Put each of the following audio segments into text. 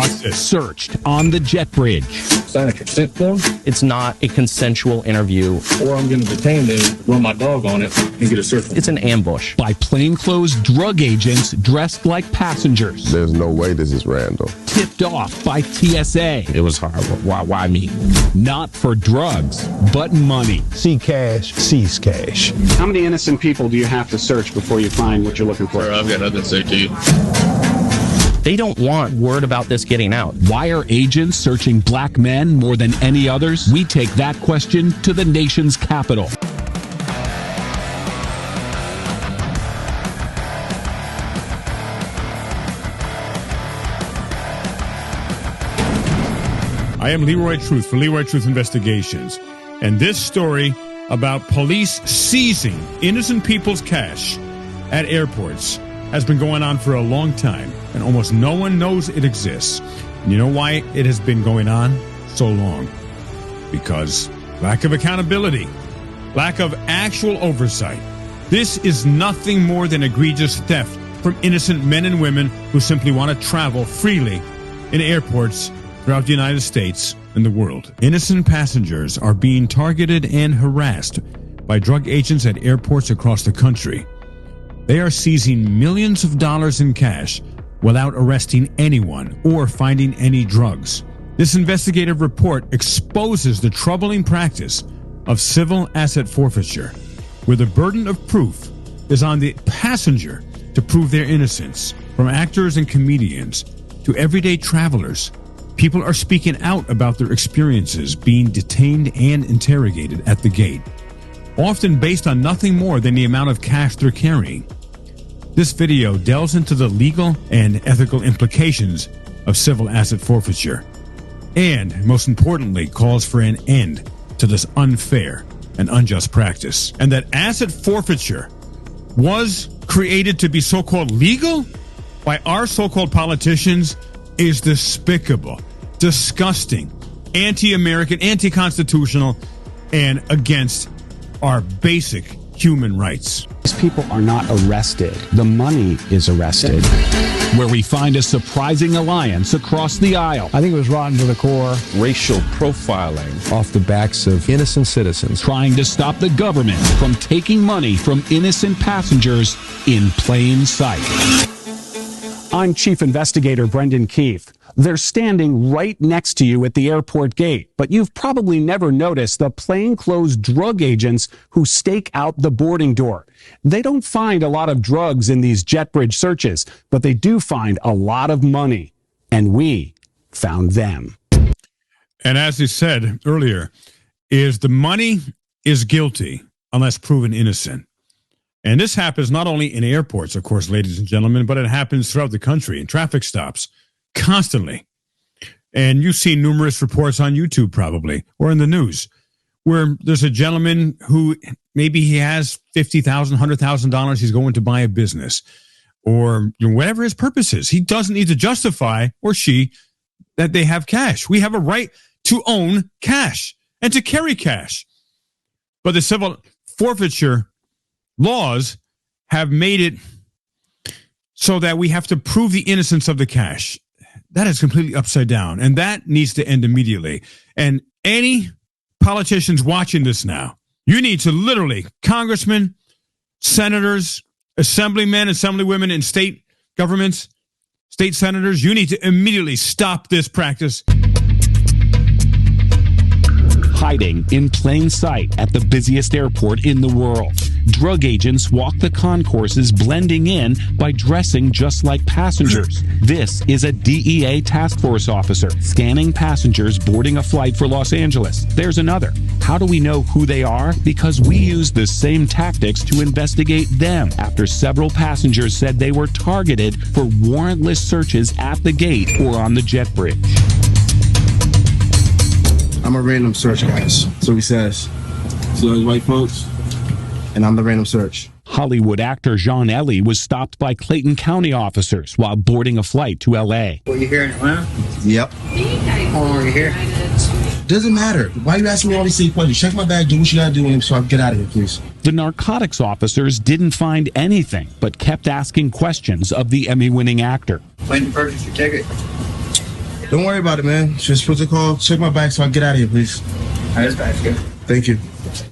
Watch this. Searched on the jet bridge. Sign a consent form, It's not a consensual interview. or I'm going to detain them, run my dog on it, and get a search warrant. It's an ambush. By plainclothes drug agents dressed like passengers. There's no way this is random. Tipped off by TSA. It was horrible. Why me? Not for drugs, but money. See cash, seize cash. How many innocent people do you have to search before you find what you're looking for? Sir, I've got nothing to say to you. They don't want word about this getting out. Why are agents searching black men more than any others? We take that question to the nation's capital. I am Leroy Truth for Leroy Truth Investigations. And this story about police seizing innocent people's cash at airports has been going on for a long time, and almost no one knows it exists. And you know why it has been going on so long? Because lack of accountability, lack of actual oversight. This is nothing more than egregious theft from innocent men and women who simply want to travel freely in airports throughout the United States and the world. Innocent passengers are being targeted and harassed by drug agents at airports across the country. They are seizing millions of dollars in cash without arresting anyone or finding any drugs. This investigative report exposes the troubling practice of civil asset forfeiture, where the burden of proof is on the passenger to prove their innocence. From actors and comedians to everyday travelers, people are speaking out about their experiences being detained and interrogated at the gate, often based on nothing more than the amount of cash they're carrying. This video delves into the legal and ethical implications of civil asset forfeiture, and, most importantly, calls for an end to this unfair and unjust practice. And that asset forfeiture was created to be so-called legal by our so-called politicians is despicable, disgusting, anti-American, anti-constitutional, and against our basic human rights. These people are not arrested. The money is arrested. Where we find a surprising alliance across the aisle. I think it was rotten to the core. Racial profiling. Off the backs of innocent citizens. Trying to stop the government from taking money from innocent passengers in plain sight. I'm Chief Investigator Brendan Keefe. They're standing right next to you at the airport gate, but you've probably never noticed the plainclothes drug agents who stake out the boarding door. They don't find a lot of drugs in these jet bridge searches, but they do find a lot of money. And we found them. And as he said earlier, is the money is guilty unless proven innocent. And this happens not only in airports, of course, ladies and gentlemen, but it happens throughout the country in traffic stops constantly. And you've seen numerous reports on YouTube probably, or in the news, where there's a gentleman who maybe he has $50,000, $100,000. He's going to buy a business or whatever his purpose is. He doesn't need to justify, or she, that they have cash. We have a right to own cash and to carry cash. But the civil forfeiture laws have made it so that we have to prove the innocence of the cash. That is completely upside down, and that needs to end immediately. And any politicians watching this now, you need to literally, congressmen, senators, assemblymen, assemblywomen in state governments, state senators, you need to immediately stop this practice. Hiding in plain sight at the busiest airport in the world. Drug agents walk the concourses, blending in by dressing just like passengers. This is a DEA task force officer scanning passengers boarding a flight for Los Angeles. There's another. How do we know who they are? Because we use the same tactics to investigate them after several passengers said they were targeted for warrantless searches at the gate or on the jet bridge. I'm a random search, guys. So he says. So those white folks, and I'm the random search. Hollywood actor John Ellie was stopped by Clayton County officers while boarding a flight to L.A. Were you here in Atlanta? Yep. How long were you here? Doesn't matter. Why are you asking me all these silly questions? Check my bag, do what you gotta do, so I can get out of here, please. The narcotics officers didn't find anything, but kept asking questions of the Emmy-winning actor. When did you purchase your ticket? Don't worry about it, man. Just put the call. Check my bag so I can get out of here, please. That's good. Thank you.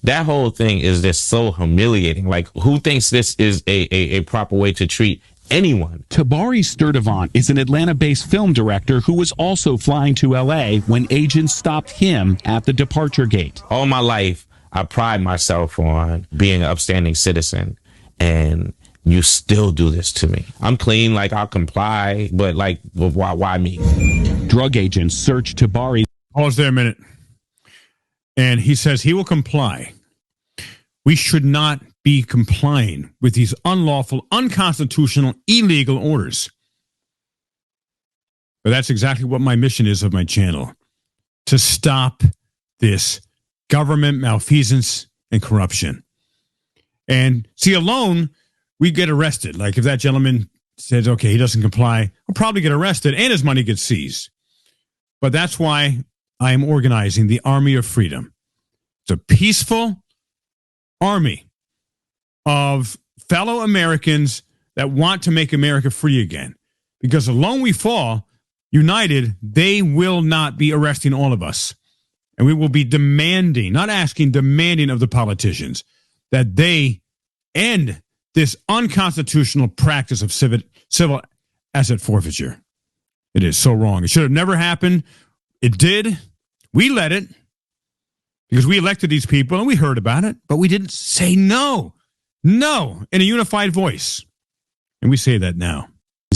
That whole thing is just so humiliating. Like, who thinks this is a proper way to treat anyone? Tabari Sturdivant is an Atlanta-based film director who was also flying to L.A. when agents stopped him at the departure gate. All my life, I pride myself on being an upstanding citizen, and you still do this to me. I'm clean, like I'll comply, but like, why me? Drug agents searched Tabari. Pause there a minute. And he says he will comply. We should not be complying with these unlawful, unconstitutional, illegal orders. But that's exactly what my mission is of my channel. To stop this government malfeasance and corruption. And see, alone, we get arrested. Like if that gentleman says, okay, he doesn't comply, he'll probably get arrested and his money gets seized. But that's why I am organizing the Army of Freedom. It's a peaceful army of fellow Americans that want to make America free again. Because alone we fall, united, they will not be arresting all of us. And we will be demanding, not asking, demanding of the politicians that they end this unconstitutional practice of civil asset forfeiture. It is so wrong. It should have never happened. It did. We let it because we elected these people and we heard about it, but we didn't say no in a unified voice. And we say that now.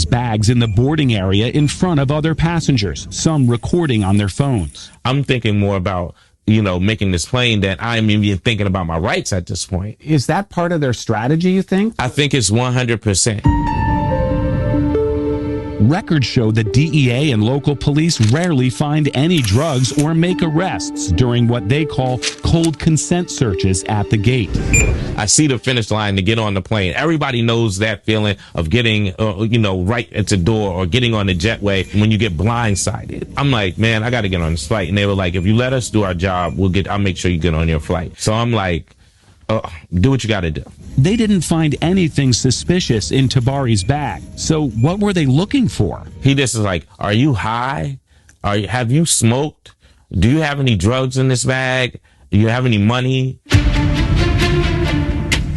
Bags in the boarding area in front of other passengers, some recording on their phones. I'm thinking more about, making this plane than I'm even thinking about my rights at this point. Is that part of their strategy, you think? I think it's 100%. Records show that DEA and local police rarely find any drugs or make arrests during what they call cold consent searches at the gate. I see the finish line to get on the plane. Everybody knows that feeling of getting, right at the door or getting on the jetway when you get blindsided. I'm like, man, I got to get on this flight. And they were like, if you let us do our job, I'll make sure you get on your flight. So I'm like, do what you got to do. They didn't find anything suspicious in Tabari's bag. So what were they looking for? He just is like, are you high? Have you smoked? Do you have any drugs in this bag? Do you have any money?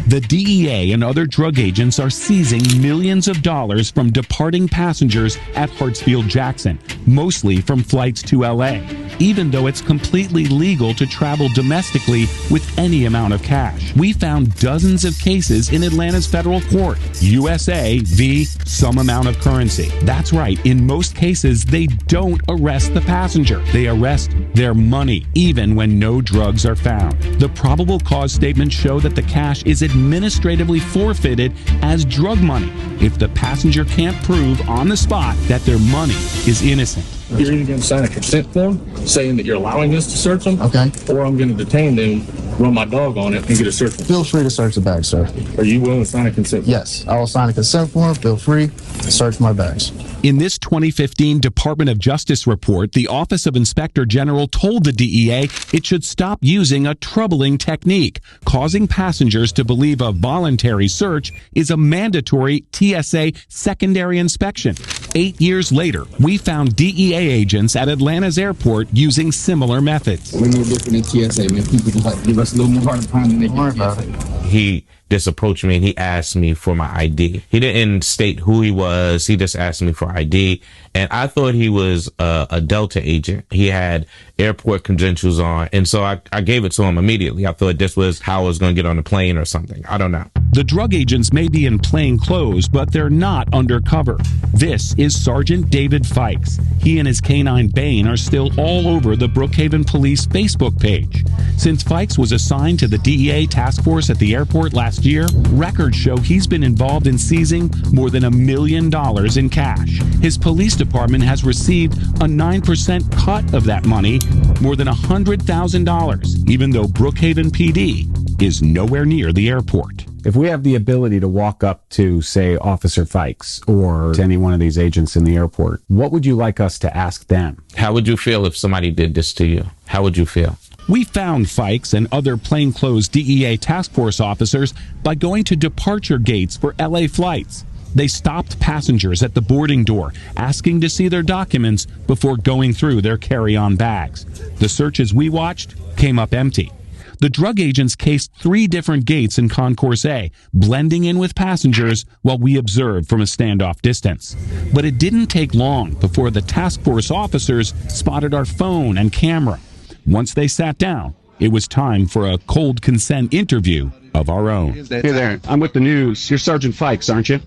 The DEA and other drug agents are seizing millions of dollars from departing passengers at Hartsfield-Jackson, mostly from flights to L.A., even though it's completely legal to travel domestically with any amount of cash. We found dozens of cases in Atlanta's federal court. USA v. some amount of currency. That's right. In most cases, they don't arrest the passenger. They arrest their money, even when no drugs are found. The probable cause statements show that the cash is administratively forfeited as drug money if the passenger can't prove on the spot that their money is innocent. You're either going to sign a consent form saying that you're allowing us to search them, Okay. or I'm going to detain them, run my dog on it, and get a search warrant. Feel free to search the bag, sir. Are you willing to sign a consent form? Yes, I will sign a consent form. Feel free to search my bags. In this 2015 Department of Justice report, the Office of Inspector General told the DEA it should stop using a troubling technique, causing passengers to believe a voluntary search is a mandatory TSA secondary inspection. 8 years later, we found DEA agents at Atlanta's airport using similar methods. We're no different than TSA, man. People just give us a little more hard time than they give TSA. He just approached me and he asked me for my ID. He didn't state who he was. He just asked me for ID. And I thought he was a Delta agent. He had airport credentials on. And so I gave it to him immediately. I thought this was how I was going to get on the plane or something. I don't know. The drug agents may be in plain clothes, but they're not undercover. This is Sergeant David Fikes. He and his canine Bane are still all over the Brookhaven Police Facebook page. Since Fikes was assigned to the DEA task force at the airport last year, records show he's been involved in seizing more than $1 million in cash. His police department has received a 9% cut of that money, more than $100,000, even though Brookhaven PD is nowhere near the airport. If we have the ability to walk up to, say, Officer Fikes or to any one of these agents in the airport, what would you like us to ask them? How would you feel if somebody did this to you? How would you feel? We found Fikes and other plainclothes DEA task force officers by going to departure gates for LA flights. They stopped passengers at the boarding door, asking to see their documents before going through their carry-on bags. The searches we watched came up empty. The drug agents cased 3 different gates in Concourse A, blending in with passengers while we observed from a standoff distance. But it didn't take long before the task force officers spotted our phone and camera. Once they sat down, it was time for a cold consent interview of our own. Hey there, I'm with the news. You're Sergeant Fikes, aren't you?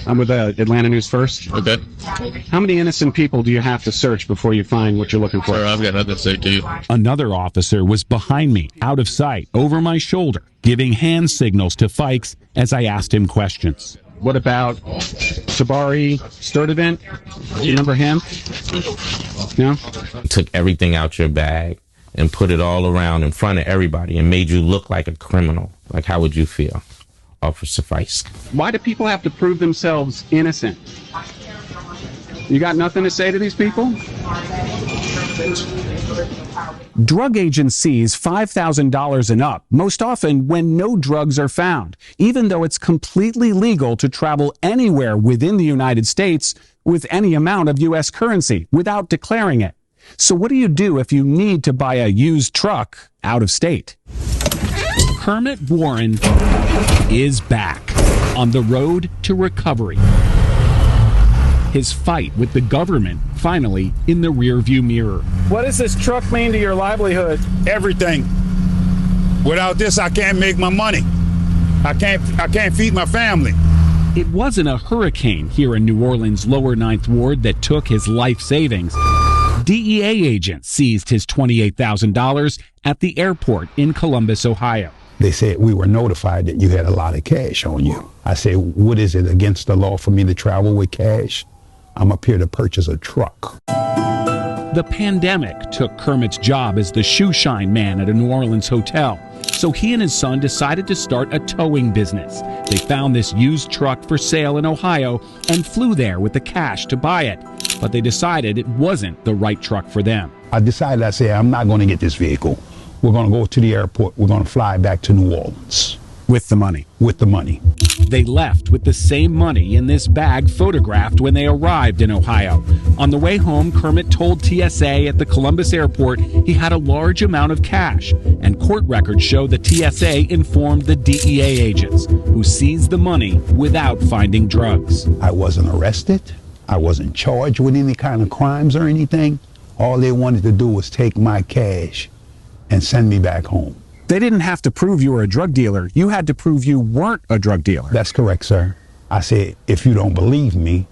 I'm with Atlanta News First. Okay. How many innocent people do you have to search before you find what you're looking for? Sir, I've got nothing to say to you. Another officer was behind me, out of sight, over my shoulder, giving hand signals to Fikes as I asked him questions. What about Tabari Sturdivant? Do you remember him? No? Took everything out your bag and put it all around in front of everybody and made you look like a criminal. Like, how would you feel, Officer Fikes? Why do people have to prove themselves innocent? You got nothing to say to these people? Drug agents seize $5,000 and up, most often when no drugs are found, even though it's completely legal to travel anywhere within the United States with any amount of U.S. currency without declaring it. So what do you do if you need to buy a used truck out of state? Kermit Warren is back on the road to recovery. His fight with the government finally in the rearview mirror. What does this truck mean to your livelihood? Everything. Without this, I can't make my money. I can't feed my family. It wasn't a hurricane here in New Orleans' lower Ninth Ward that took his life savings. DEA agents seized his $28,000 at the airport in Columbus, Ohio. They said we were notified that you had a lot of cash on you. I said, what is it against the law for me to travel with cash? I'm up here to purchase a truck. The pandemic took Kermit's job as the shoe shine man at a New Orleans hotel. So he and his son decided to start a towing business. They found this used truck for sale in Ohio and flew there with the cash to buy it. But they decided it wasn't the right truck for them. I said, I'm not going to get this vehicle. We're going to go to the airport. We're going to fly back to New Orleans. With the money. With the money. They left with the same money in this bag photographed when they arrived in Ohio. On the way home, Kermit told TSA at the Columbus airport he had a large amount of cash, and court records show the TSA informed the DEA agents, who seized the money without finding drugs. I wasn't arrested. I wasn't charged with any kind of crimes or anything. All they wanted to do was take my cash and send me back home. They didn't have to prove you were a drug dealer. You had to prove you weren't a drug dealer. That's correct, sir. I said, if you don't believe me,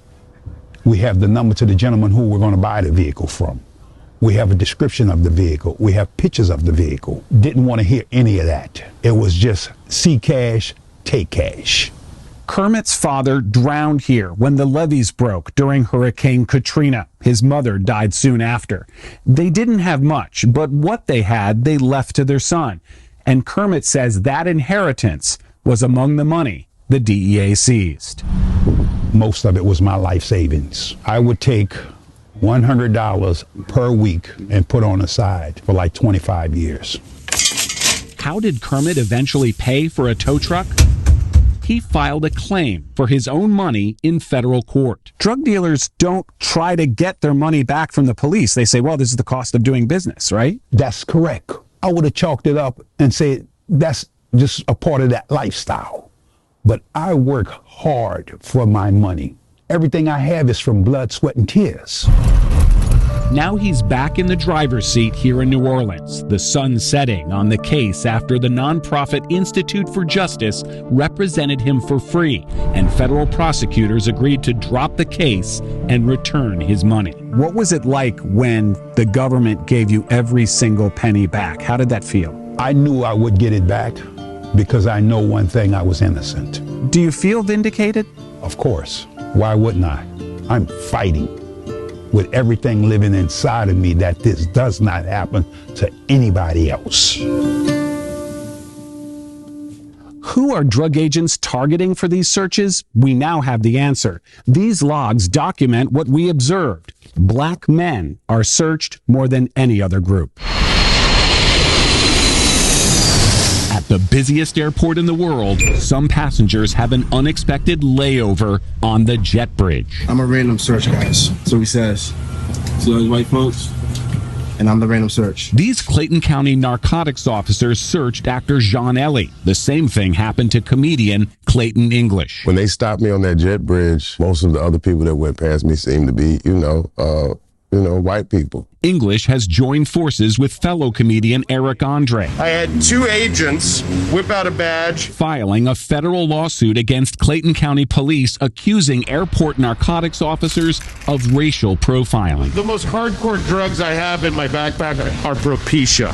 we have the number to the gentleman who we're going to buy the vehicle from. We have a description of the vehicle. We have pictures of the vehicle. Didn't want to hear any of that. It was just see cash, take cash. Kermit's father drowned here when the levees broke during Hurricane Katrina. His mother died soon after. They didn't have much, but what they had, they left to their son. And Kermit says that inheritance was among the money the DEA seized. Most of it was my life savings. I would take $100 per week and put on the side for like 25 years. How did Kermit eventually pay for a tow truck? He filed a claim for his own money in federal court. Drug dealers don't try to get their money back from the police. They say, well, this is the cost of doing business, right? That's correct. I would have chalked it up and said, that's just a part of that lifestyle. But I work hard for my money. Everything I have is from blood, sweat, and tears. Now he's back in the driver's seat here in New Orleans, the sun setting on the case after the nonprofit Institute for Justice represented him for free, and federal prosecutors agreed to drop the case and return his money. What was it like when the government gave you every single penny back? How did that feel? I knew I would get it back because I know one thing, I was innocent. Do you feel vindicated? Of course. Why wouldn't I? I'm fighting with everything living inside of me that this does not happen to anybody else. Who are drug agents targeting for these searches? We now have the answer. These logs document what we observed. Black men are searched more than any other group. At the busiest airport in the world, some passengers have an unexpected layover on the jet bridge. I'm a random search, guys. So he says. So those white folks, and I'm the random search. These Clayton County narcotics officers searched actor Jean Ellie. The same thing happened to comedian Clayton English. When they stopped me on that jet bridge, most of the other people that went past me seemed to be, white people. English has joined forces with fellow comedian Eric Andre. I had 2 agents whip out a badge, filing a federal lawsuit against Clayton County police accusing airport narcotics officers of racial profiling. The most hardcore drugs I have in my backpack are Propecia.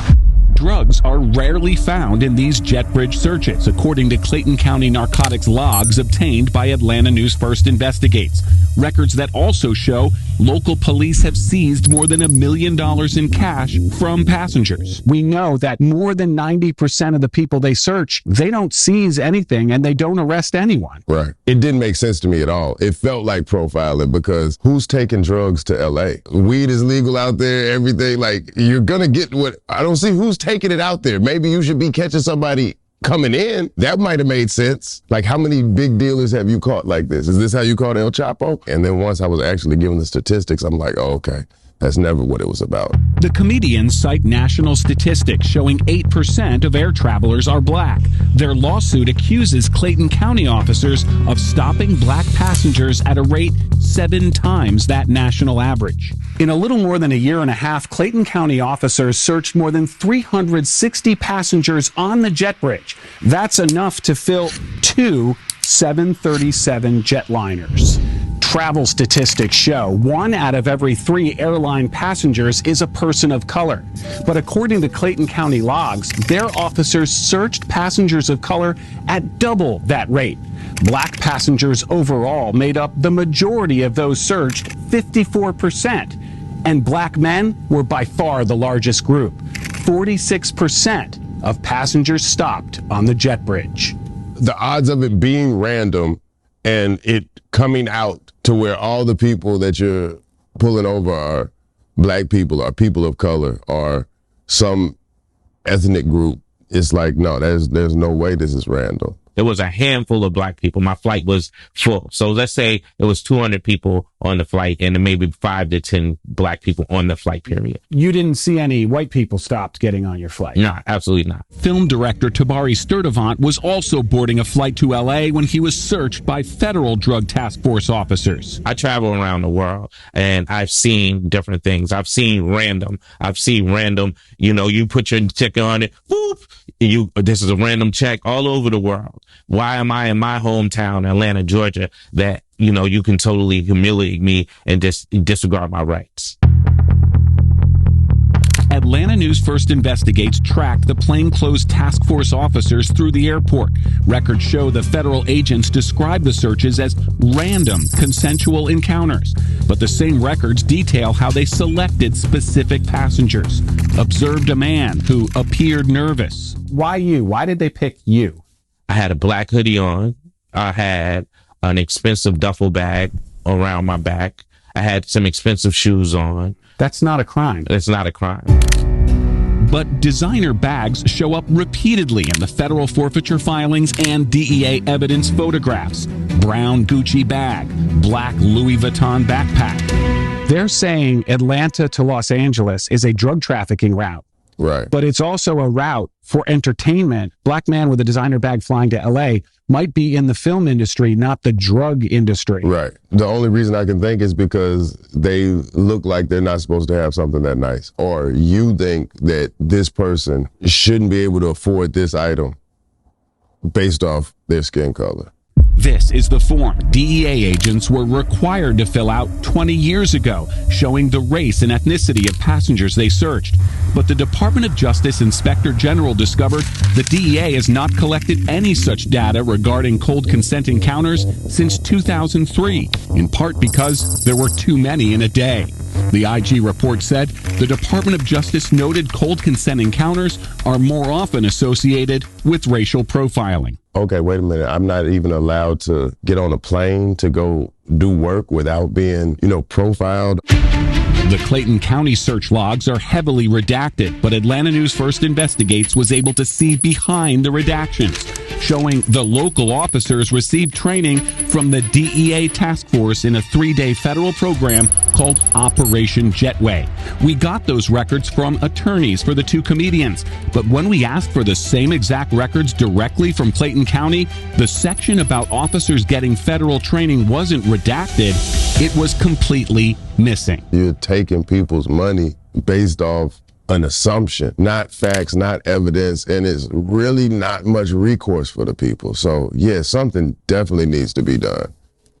Drugs are rarely found in these jet bridge searches, according to Clayton County narcotics logs obtained by Atlanta News First Investigates. Records that also show local police have seized more than $1 million in cash from passengers. We know that more than 90% of the people they search, they don't seize anything and they don't arrest anyone. Right. It didn't make sense to me at all. It felt like profiling because who's taking drugs to LA? Weed is legal out there, everything. Like, you're going to get what I don't see who's taking it out there. Maybe you should be catching somebody coming in. That might have made sense. Like, how many big dealers have you caught like this? Is this how you caught El Chapo? And then once I was actually given the statistics, I'm like, oh, okay. That's never what it was about. The comedians cite national statistics showing 8% of air travelers are black. Their lawsuit accuses Clayton County officers of stopping black passengers at a rate 7 times that national average. In a little more than a year and a half, Clayton County officers searched more than 360 passengers on the jet bridge. That's enough to fill 2 737 jetliners. Travel statistics show 1 out of every 3 airline passengers is a person of color. But according to Clayton County logs, their officers searched passengers of color at double that rate. Black passengers overall made up the majority of those searched, 54%. And black men were by far the largest group. 46% of passengers stopped on the jet bridge. The odds of it being random and it coming out to where all the people that you're pulling over are black people, are people of color, or some ethnic group, it's like, no, there's no way this is random. There was a handful of black people. My flight was full. So let's say it was 200 people on the flight and maybe 5 to 10 black people on the flight period. You didn't see any white people stopped getting on your flight? No, absolutely not. Film director Tabari Sturdivant was also boarding a flight to LA when he was searched by federal drug task force officers. I travel around the world and I've seen different things. I've seen random, you put your ticket on it, boop, this is a random check all over the world. Why am I in my hometown, Atlanta, Georgia, that, you can totally humiliate me and just disregard my rights? Atlanta News First Investigates tracked the plainclothes task force officers through the airport. Records show the federal agents describe the searches as random, consensual encounters. But the same records detail how they selected specific passengers. Observed a man who appeared nervous. Why you? Why did they pick you? I had a black hoodie on. I had an expensive duffel bag around my back. I had some expensive shoes on. That's not a crime. It's not a crime. But designer bags show up repeatedly in the federal forfeiture filings and DEA evidence photographs. Brown Gucci bag, black Louis Vuitton backpack. They're saying Atlanta to Los Angeles is a drug trafficking route. Right. But it's also a route for entertainment. Black man with a designer bag flying to LA might be in the film industry, not the drug industry. Right. The only reason I can think is because they look like they're not supposed to have something that nice. Or you think that this person shouldn't be able to afford this item based off their skin color. This is the form DEA agents were required to fill out 20 years ago, showing the race and ethnicity of passengers they searched. But the Department of Justice Inspector General discovered the DEA has not collected any such data regarding cold consent encounters since 2003, in part because there were too many in a day. The IG report said the Department of Justice noted cold consent encounters are more often associated with racial profiling. Okay, wait a minute. I'm not even allowed to get on a plane to go do work without being, profiled. The Clayton County search logs are heavily redacted, but Atlanta News First Investigates was able to see behind the redactions, showing the local officers received training from the DEA task force in a 3-day federal program called Operation Jetway. We got those records from attorneys for the two comedians, but when we asked for the same exact records directly from Clayton County, the section about officers getting federal training wasn't redacted. It was completely missing. You're taking people's money based off an assumption, not facts, not evidence, and it's really not much recourse for the people. So, yeah, something definitely needs to be done.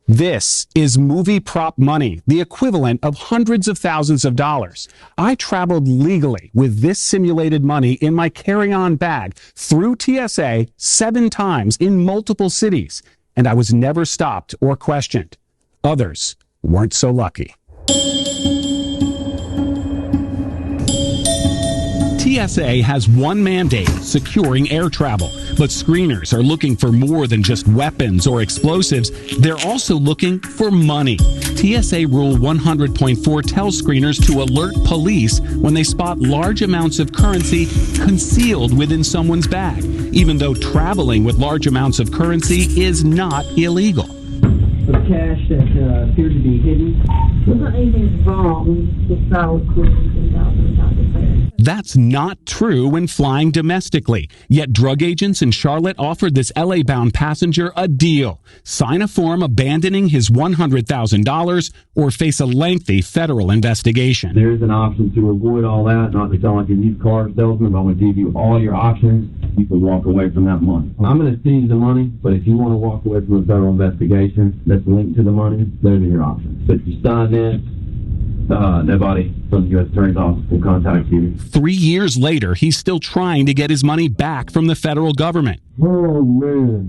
This is movie prop money, the equivalent of hundreds of thousands of dollars. I traveled legally with this simulated money in my carry-on bag through TSA 7 times in multiple cities, and I was never stopped or questioned. Others weren't so lucky. TSA has one mandate, securing air travel. But screeners are looking for more than just weapons or explosives. They're also looking for money. TSA Rule 100.4 tells screeners to alert police when they spot large amounts of currency concealed within someone's bag, even though traveling with large amounts of currency is not illegal. The cash that appeared to be hidden. Anything's wrong. It's not That's not true when flying domestically. Yet drug agents in Charlotte offered this LA-bound passenger a deal. Sign a form abandoning his $100,000 or face a lengthy federal investigation. There's an option to avoid all that, not to sound like a used car salesman, but I'm going to give you all your options. You can walk away from that money. I'm going to seize the money, but if you want to walk away from a federal investigation that's linked to the money, those are your options. But if you sign this, nobody from the U.S. Attorney's Office will contact you. 3 years later, he's still trying to get his money back from the federal government. Oh, man.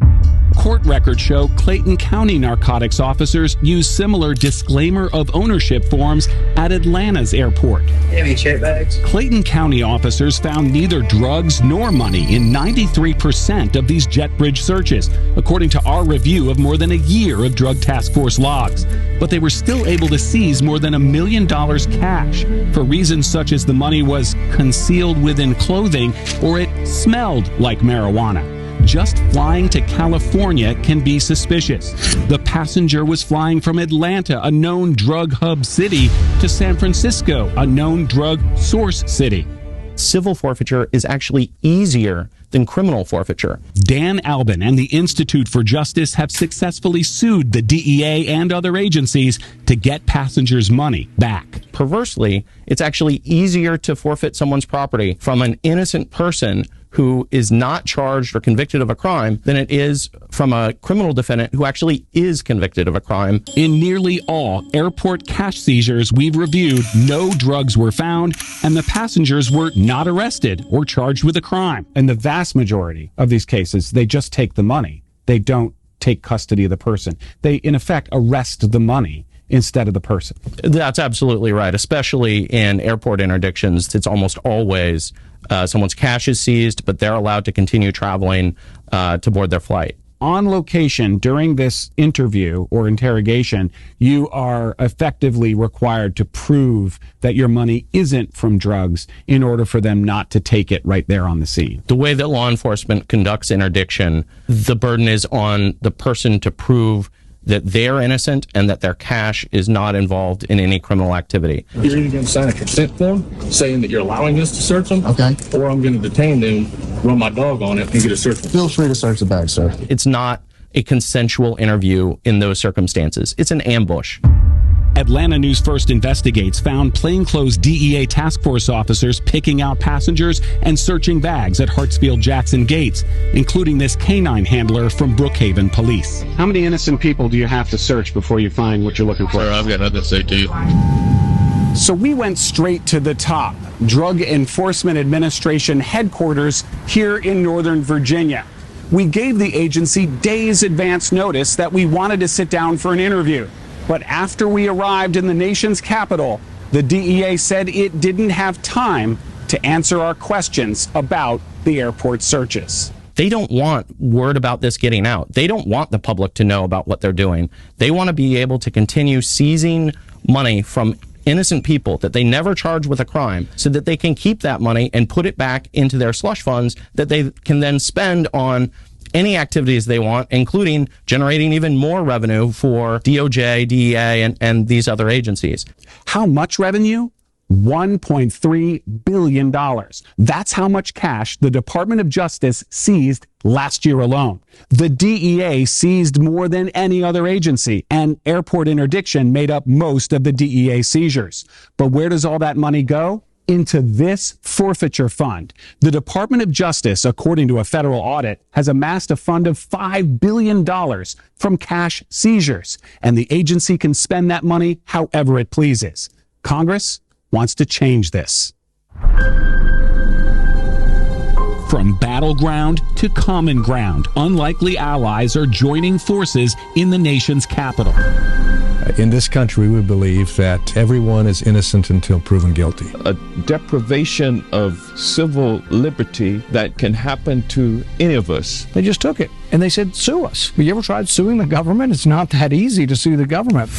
Court records show Clayton County narcotics officers use similar disclaimer of ownership forms at Atlanta's airport. Heavy check bags. Clayton County officers found neither drugs nor money in 93% of these jet bridge searches, according to our review of more than a year of Drug Task Force logs. But they were still able to seize more than $1 million cash for reasons such as the money was concealed within clothing or it smelled like marijuana. Just flying to California can be suspicious. The passenger was flying from Atlanta, a known drug hub city, to San Francisco, a known drug source city. Civil forfeiture is actually easier than criminal forfeiture. Dan Albin and the Institute for Justice have successfully sued the DEA and other agencies to get passengers' money back. Perversely, it's actually easier to forfeit someone's property from an innocent person who is not charged or convicted of a crime than it is from a criminal defendant who actually is convicted of a crime. In nearly all airport cash seizures we've reviewed, no drugs were found and the passengers were not arrested or charged with a crime. In the vast majority of these cases, they just take the money. They don't take custody of the person. They, in effect, arrest the money instead of the person. That's absolutely right, especially in airport interdictions. It's almost always someone's cash is seized, but they're allowed to continue traveling to board their flight. On location during this interview or interrogation, you are effectively required to prove that your money isn't from drugs in order for them not to take it right there on the scene. The way that law enforcement conducts interdiction, the burden is on the person to prove that they're innocent and that their cash is not involved in any criminal activity. You're either going to sign a consent form saying that you're allowing us to search them, Okay. or I'm going to detain them, run my dog on it, and get a search warrant. Feel free to search the bag, sir. It's not a consensual interview in those circumstances. It's an ambush. Atlanta News First Investigates found plainclothes DEA task force officers picking out passengers and searching bags at Hartsfield-Jackson gates, including this canine handler from Brookhaven Police. How many innocent people do you have to search before you find what you're looking for? Sir, I've got nothing to say to you. So we went straight to the top, Drug Enforcement Administration headquarters here in Northern Virginia. We gave the agency days advance notice that we wanted to sit down for an interview. But after we arrived in the nation's capital, the DEA said it didn't have time to answer our questions about the airport searches. They don't want word about this getting out. They don't want the public to know about what they're doing. They want to be able to continue seizing money from innocent people that they never charge with a crime so that they can keep that money and put it back into their slush funds that they can then spend on any activities they want, including generating even more revenue for DOJ, DEA, and these other agencies. How much revenue? $1.3 billion. That's how much cash the Department of Justice seized last year alone. The DEA seized more than any other agency, and airport interdiction made up most of the DEA seizures. But where does all that money go? Into this forfeiture fund. The Department of Justice, according to a federal audit, has amassed a fund of $5 billion from cash seizures, and the agency can spend that money however it pleases. Congress wants to change this. From battleground to common ground, unlikely allies are joining forces in the nation's capital. In this country, we believe that everyone is innocent until proven guilty. A deprivation of civil liberty that can happen to any of us. They just took it and they said, sue us. Have you ever tried suing the government? It's not that easy to sue the government.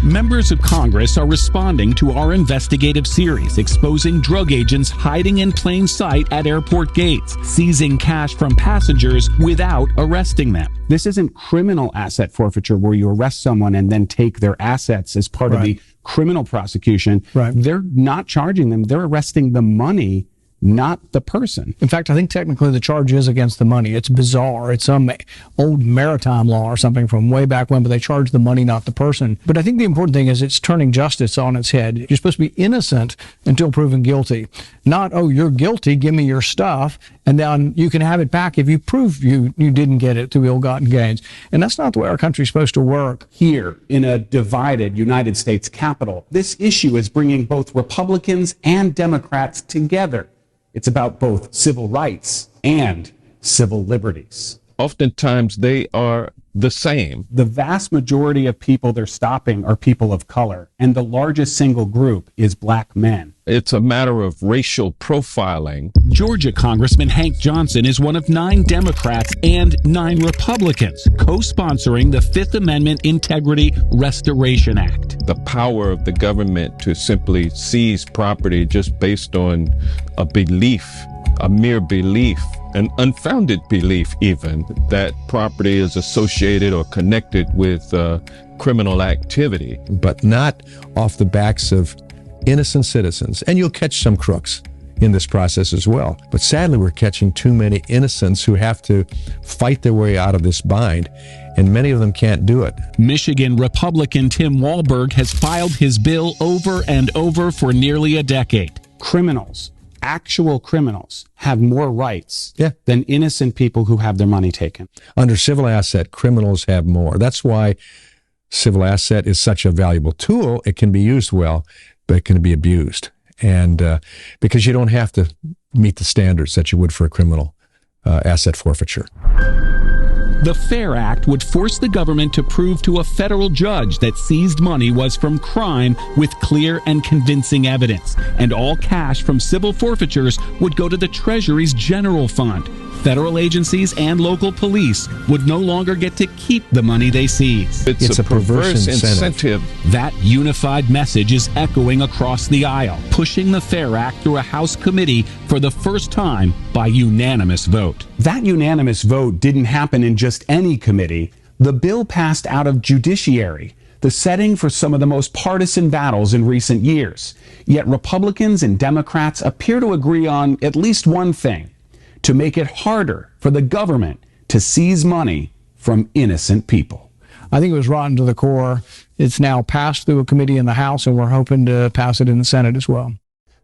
Members of Congress are responding to our investigative series exposing drug agents hiding in plain sight at airport gates, seizing cash from passengers without arresting them. This isn't criminal asset forfeiture where you arrest someone and then take their assets as part of the criminal prosecution. They're not charging them. They're arresting the money, not the person. In fact, I think technically the charge is against the money. It's bizarre. It's some old maritime law or something from way back when, but they charge the money, not the person. But I think the important thing is it's turning justice on its head. You're supposed to be innocent until proven guilty. Not, oh, you're guilty, give me your stuff, and then you can have it back if you prove you didn't get it through ill-gotten gains. And that's not the way our country's supposed to work. Here, in a divided United States Capitol, this issue is bringing both Republicans and Democrats together. It's about both civil rights and civil liberties. Oftentimes they are the same. The vast majority of people they're stopping are people of color, and the largest single group is black men. It's a matter of racial profiling. Georgia Congressman Hank Johnson is one of 9 Democrats and 9 Republicans co-sponsoring the Fifth Amendment Integrity Restoration Act. The power of the government to simply seize property just based on a belief, a mere belief, an unfounded belief even, that property is associated or connected with criminal activity. But not off the backs of innocent citizens. And you'll catch some crooks in this process as well. But sadly, we're catching too many innocents who have to fight their way out of this bind, and many of them can't do it. Michigan Republican Tim Walberg has filed his bill over and over for nearly a decade. Criminals, actual criminals, have more rights than innocent people who have their money taken. Under civil asset, criminals have more. That's why civil asset is such a valuable tool. It can be used well, but it can be abused. And because you don't have to meet the standards that you would for a criminal asset forfeiture. The FAIR Act would force the government to prove to a federal judge that seized money was from crime with clear and convincing evidence, and all cash from civil forfeitures would go to the Treasury's general fund. Federal agencies and local police would no longer get to keep the money they seize. It's a perverse incentive. That unified message is echoing across the aisle, pushing the FAIR Act through a House committee for the first time by unanimous vote. That unanimous vote didn't happen in just any committee. The bill passed out of Judiciary, the setting for some of the most partisan battles in recent years. Yet Republicans and Democrats appear to agree on at least one thing: to make it harder for the government to seize money from innocent people. I think it was rotten to the core. It's now passed through a committee in the House, and we're hoping to pass it in the Senate as well.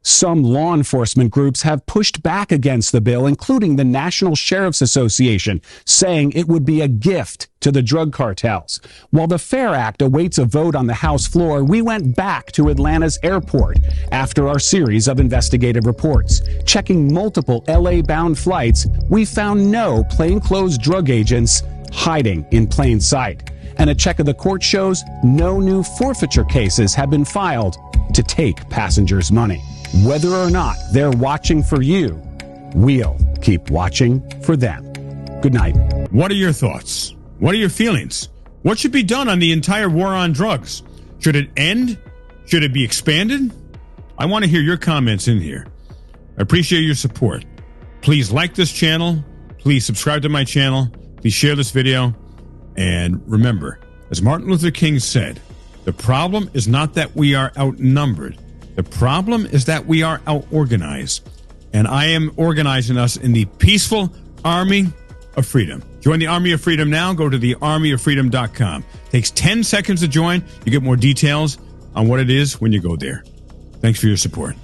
Some law enforcement groups have pushed back against the bill, including the National Sheriff's Association, saying it would be a gift to the drug cartels. While the FAIR Act awaits a vote on the House floor, we went back to Atlanta's airport after our series of investigative reports. Checking multiple LA-bound flights, we found no plainclothes drug agents hiding in plain sight. And a check of the court shows no new forfeiture cases have been filed to take passengers' money. Whether or not they're watching for you, we'll keep watching for them. Good night. What are your thoughts? What are your feelings? What should be done on the entire war on drugs? Should it end? Should it be expanded? I want to hear your comments in here. I appreciate your support. Please like this channel. Please subscribe to my channel. Please share this video. And remember, as Martin Luther King said, the problem is not that we are outnumbered. The problem is that we are outorganized. And I am organizing us in the peaceful Army of Freedom. Join the Army of Freedom now. Go to thearmyoffreedom.com. Takes 10 seconds to join. You get more details on what it is when you go there. Thanks for your support.